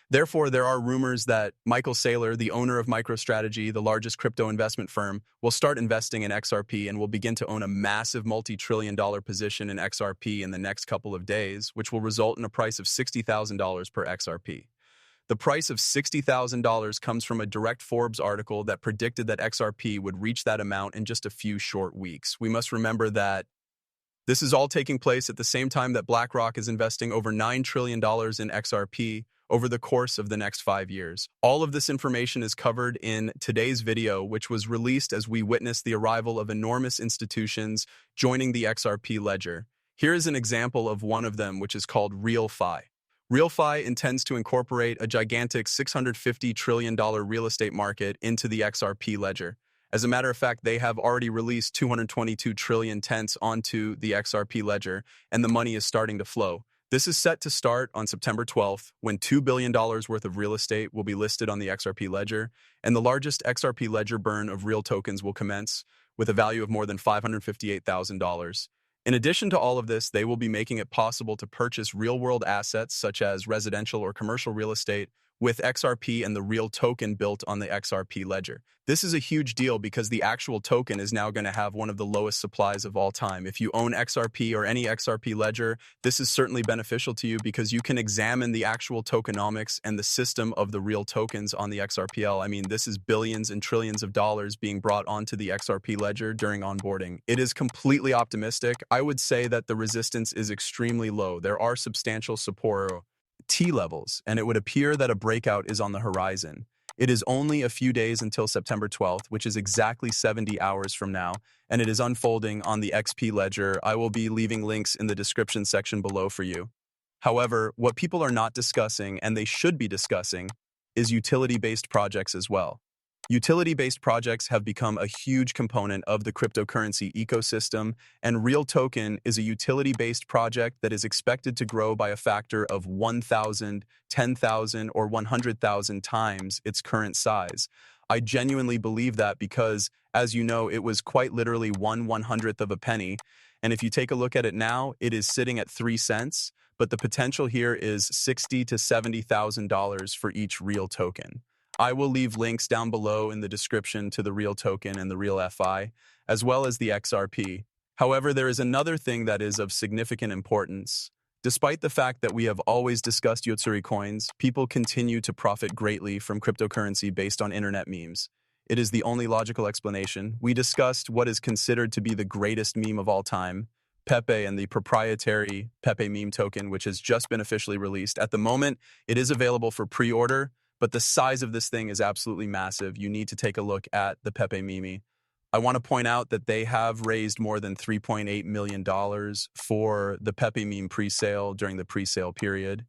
Therefore, there are rumors that Michael Saylor, the owner of MicroStrategy, the largest crypto investment firm, will start investing in XRP and will begin to own a massive multi-trillion-dollar position in XRP in the next couple of days, which will result in a price of $60,000 per XRP. The price of $60,000 comes from a direct Forbes article that predicted that XRP would reach that amount in just a few short weeks. We must remember that this is all taking place at the same time that BlackRock is investing over $9 trillion in XRP over the course of the next 5 years. All of this information is covered in today's video, which was released as we witnessed the arrival of enormous institutions joining the XRP ledger. Here is an example of one of them, which is called RealFi. RealFi intends to incorporate a gigantic $650 trillion real estate market into the XRP ledger. As a matter of fact, they have already released 222 trillion tents onto the XRP ledger, and the money is starting to flow. This is set to start on September 12th, when $2 billion worth of real estate will be listed on the XRP ledger, and the largest XRP ledger burn of real tokens will commence with a value of more than $558,000. In addition to all of this, they will be making it possible to purchase real-world assets such as residential or commercial real estate with XRP and the real token built on the XRP ledger. This is a huge deal because the actual token is now going to have one of the lowest supplies of all time. If you own XRP or any XRP ledger, this is certainly beneficial to you because you can examine the actual tokenomics and the system of the real tokens on the XRPL. I mean, this is billions and trillions of dollars being brought onto the XRP ledger during onboarding. It is completely optimistic. I would say that the resistance is extremely low. There are substantial support T levels, and it would appear that a breakout is on the horizon. It is only a few days until September 12th, which is exactly 70 hours from now, and it is unfolding on the XP ledger. I will be leaving links in the description section below for you. However, what people are not discussing, and they should be discussing, is utility-based projects as well. Utility-based projects have become a huge component of the cryptocurrency ecosystem, and Real Token is a utility-based project that is expected to grow by a factor of 1,000, 10,000, or 100,000 times its current size. I genuinely believe that because, as you know, it was quite literally 1/100th of a penny, and if you take a look at it now, it is sitting at 3 cents, but the potential here is $60,000 to $70,000 for each Real Token. I will leave links down below in the description to the Real Token and the Real FI, as well as the XRP. However, there is another thing that is of significant importance. Despite the fact that we have always discussed Yotsuri coins, people continue to profit greatly from cryptocurrency based on internet memes. It is the only logical explanation. We discussed what is considered to be the greatest meme of all time, Pepe, and the proprietary Pepe meme token, which has just been officially released. At the moment, it is available for pre-order, but the size of this thing is absolutely massive. You need to take a look at the Pepe meme. I want to point out that they have raised more than $3.8 million for the Pepe meme pre-sale during the pre-sale period.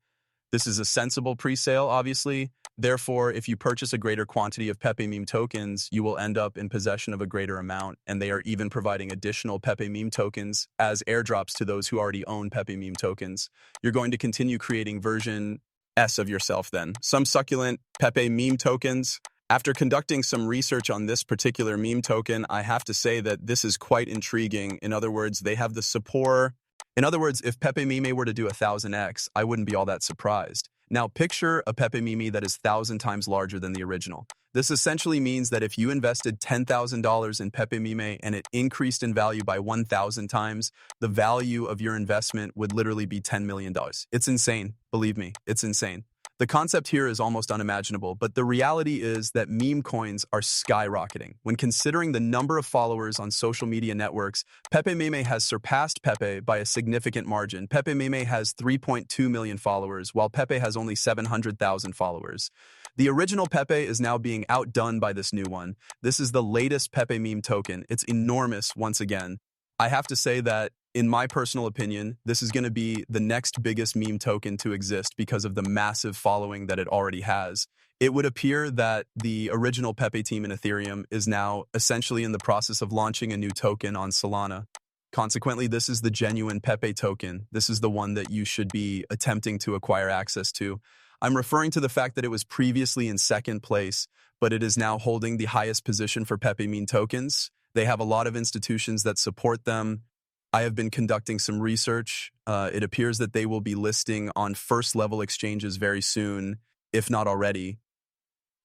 This is a sensible pre-sale, obviously. Therefore, if you purchase a greater quantity of Pepe meme tokens, you will end up in possession of a greater amount, and they are even providing additional Pepe meme tokens as airdrops to those who already own Pepe meme tokens. You're going to continue creating version S of yourself then. Some succulent Pepe meme tokens. After conducting some research on this particular meme token, I have to say that this is quite intriguing. In other words, they have the support. In other words, if Pepe meme were to do 1000x, I wouldn't be all that surprised. Now picture a Pepe meme that is 1,000 times larger than the original. This essentially means that if you invested $10,000 in Pepe meme and it increased in value by 1,000 times, the value of your investment would literally be $10 million. It's insane. Believe me, it's insane. The concept here is almost unimaginable, but the reality is that meme coins are skyrocketing. When considering the number of followers on social media networks, Pepe Meme has surpassed Pepe by a significant margin. Pepe Meme has 3.2 million followers, while Pepe has only 700,000 followers. The original Pepe is now being outdone by this new one. This is the latest Pepe meme token. It's enormous once again. I have to say that, in my personal opinion, this is going to be the next biggest meme token to exist because of the massive following that it already has. It would appear that the original Pepe team in Ethereum is now essentially in the process of launching a new token on Solana. Consequently, this is the genuine Pepe token. This is the one that you should be attempting to acquire access to. I'm referring to the fact that it was previously in second place, but it is now holding the highest position for Pepe meme tokens. They have a lot of institutions that support them. I have been conducting some research. It appears that they will be listing on first-level exchanges very soon. if not already,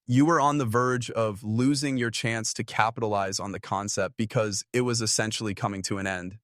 you were on the verge of losing your chance to capitalize on the concept because it was essentially coming to an end.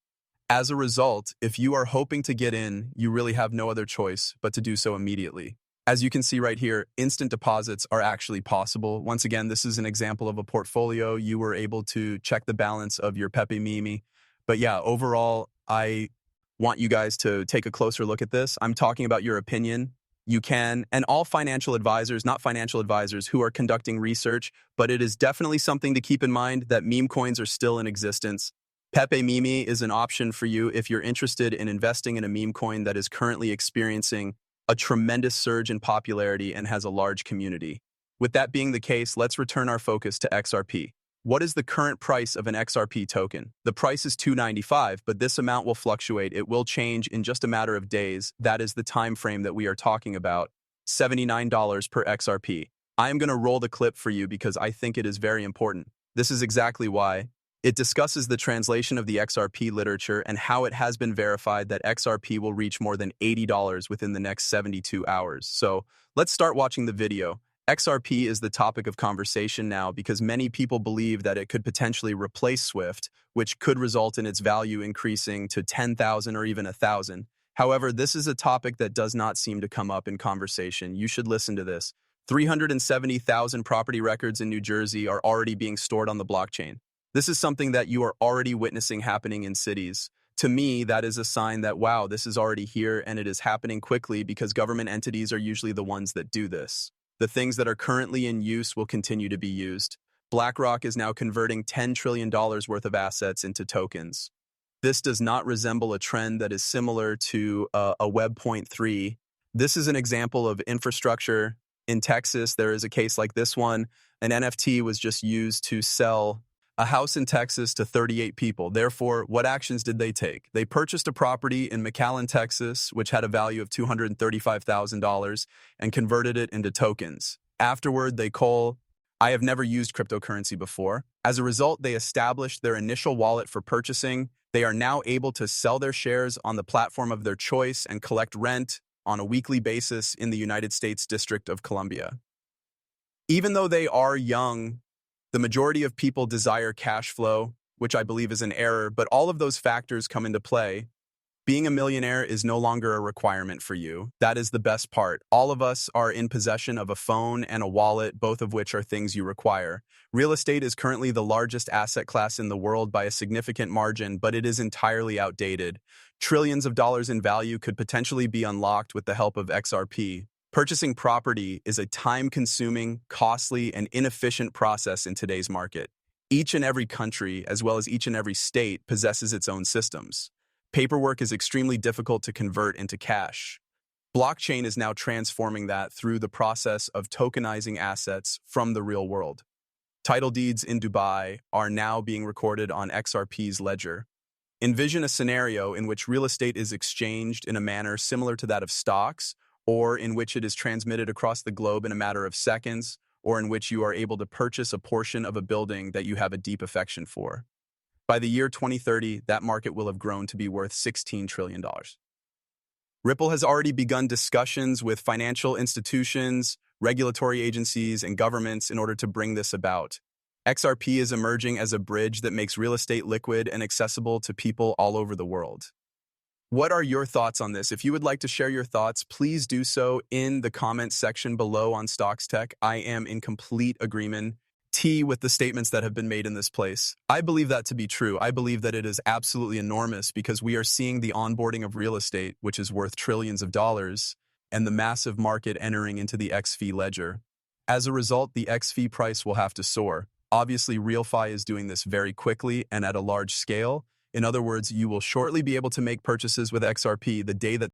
As a result, if you are hoping to get in, you really have no other choice but to do so immediately. As you can see right here, instant deposits are actually possible. Once again, this is an example of a portfolio. You were able to check the balance of your Pepe Mimi. But yeah, overall, I want you guys to take a closer look at this. I'm talking about your opinion. You can, and all financial advisors, not financial advisors who are conducting research, but it is definitely something to keep in mind that meme coins are still in existence. Pepe Mimi is an option for you if you're interested in investing in a meme coin that is currently experiencing a tremendous surge in popularity and has a large community. With that being the case, let's return our focus to XRP. What is the current price of an XRP token? The price is $2.95, but this amount will fluctuate. It will change in just a matter of days. That is the time frame that we are talking about, $79 per XRP. I am going to roll the clip for you because I think it is very important. This is exactly why. It discusses the translation of the XRP literature and how it has been verified that XRP will reach more than $80 within the next 72 hours. So let's start watching the video. XRP is the topic of conversation now because many people believe that it could potentially replace Swift, which could result in its value increasing to 10,000 or even 1,000. However, this is a topic that does not seem to come up in conversation. You should listen to this. 370,000 property records in New Jersey are already being stored on the blockchain. This is something that you are already witnessing happening in cities. To me, that is a sign that, wow, this is already here and it is happening quickly because government entities are usually the ones that do this. The things that are currently in use will continue to be used. BlackRock is now converting $10 trillion worth of assets into tokens. This does not resemble a trend that is similar to a Web.3. This is an example of infrastructure. In Texas, there is a case like this one. An NFT was just used to sell a house in Texas to 38 people. Therefore, what actions did they take? They purchased a property in McAllen, Texas, which had a value of $235,000 and converted it into tokens. Afterward, they cowl. I have never used cryptocurrency before. As a result, they established their initial wallet for purchasing. They are now able to sell their shares on the platform of their choice and collect rent on a weekly basis in the United States District of Columbia. Even though they are young, the majority of people desire cash flow, which I believe is an error, but all of those factors come into play. Being a millionaire is no longer a requirement for you. That is the best part. All of us are in possession of a phone and a wallet, both of which are things you require. Real estate is currently the largest asset class in the world by a significant margin, but it is entirely outdated. Trillions of dollars in value could potentially be unlocked with the help of XRP. Purchasing property is a time-consuming, costly, and inefficient process in today's market. Each and every country, as well as each and every state, possesses its own systems. Paperwork is extremely difficult to convert into cash. Blockchain is now transforming that through the process of tokenizing assets from the real world. Title deeds in Dubai are now being recorded on XRP's ledger. Envision a scenario in which real estate is exchanged in a manner similar to that of stocks, or in which it is transmitted across the globe in a matter of seconds, or in which you are able to purchase a portion of a building that you have a deep affection for. By the year 2030, that market will have grown to be worth $16 trillion. Ripple has already begun discussions with financial institutions, regulatory agencies, and governments in order to bring this about. XRP is emerging as a bridge that makes real estate liquid and accessible to people all over the world. What are your thoughts on this? If you would like to share your thoughts, please do so in the comments section below on Stocks Tech. I am in complete agreement with the statements that have been made in this place. I believe that to be true. I believe that it is absolutely enormous because we are seeing the onboarding of real estate, which is worth trillions of dollars, and the massive market entering into the XFI ledger. As a result, the XFI price will have to soar. Obviously, RealFi is doing this very quickly and at a large scale. In other words, you will shortly be able to make purchases with XRP the day that